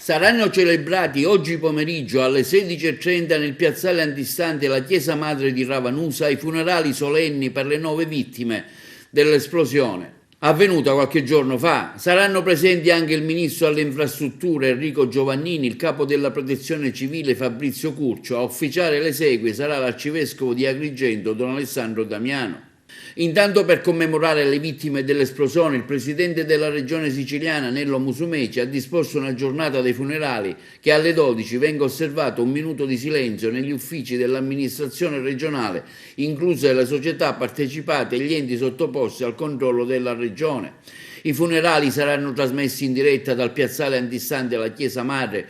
Saranno celebrati oggi pomeriggio alle 16:30 nel piazzale antistante la chiesa madre di Ravanusa i funerali solenni per le 9 vittime dell'esplosione avvenuta qualche giorno fa. Saranno presenti anche il ministro alle infrastrutture Enrico Giovannini, il capo della protezione civile Fabrizio Curcio. A officiare le esequie sarà l'arcivescovo di Agrigento Don Alessandro Damiano. Intanto, per commemorare le vittime dell'esplosione, il presidente della regione siciliana Nello Musumeci ha disposto una giornata dei funerali che alle 12 venga osservato un minuto di silenzio negli uffici dell'amministrazione regionale, incluse le società partecipate e gli enti sottoposti al controllo della regione. I funerali saranno trasmessi in diretta dal piazzale antistante alla chiesa madre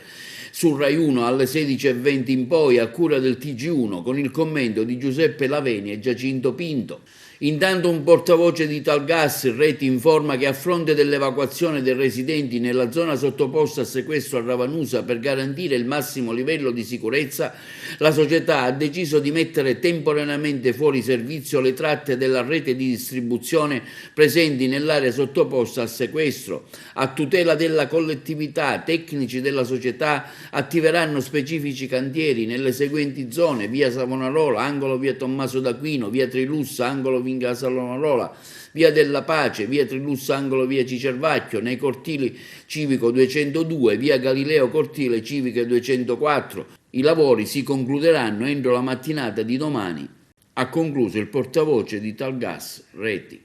su Rai 1 alle 16:20 in poi, a cura del TG1, con il commento di Giuseppe Laveni e Giacinto Pinto. Intanto un portavoce di Italgas Reti informa che a fronte dell'evacuazione dei residenti nella zona sottoposta a sequestro a Ravanusa per garantire il massimo livello di sicurezza, la società ha deciso di mettere temporaneamente fuori servizio le tratte della rete di distribuzione presenti nell'area sottoposta al sequestro. A tutela della collettività, tecnici della società attiveranno specifici cantieri nelle seguenti zone: via Savonarola, angolo via Tommaso d'Aquino, via Trilussa, angolo Vinga Savonarola, via della Pace, via Trilussa, angolo via Cicervacchio, nei cortili Civico 202, via Galileo Cortile Civiche 204. I lavori si concluderanno entro la mattinata di domani, ha concluso il portavoce di Italgas Reti.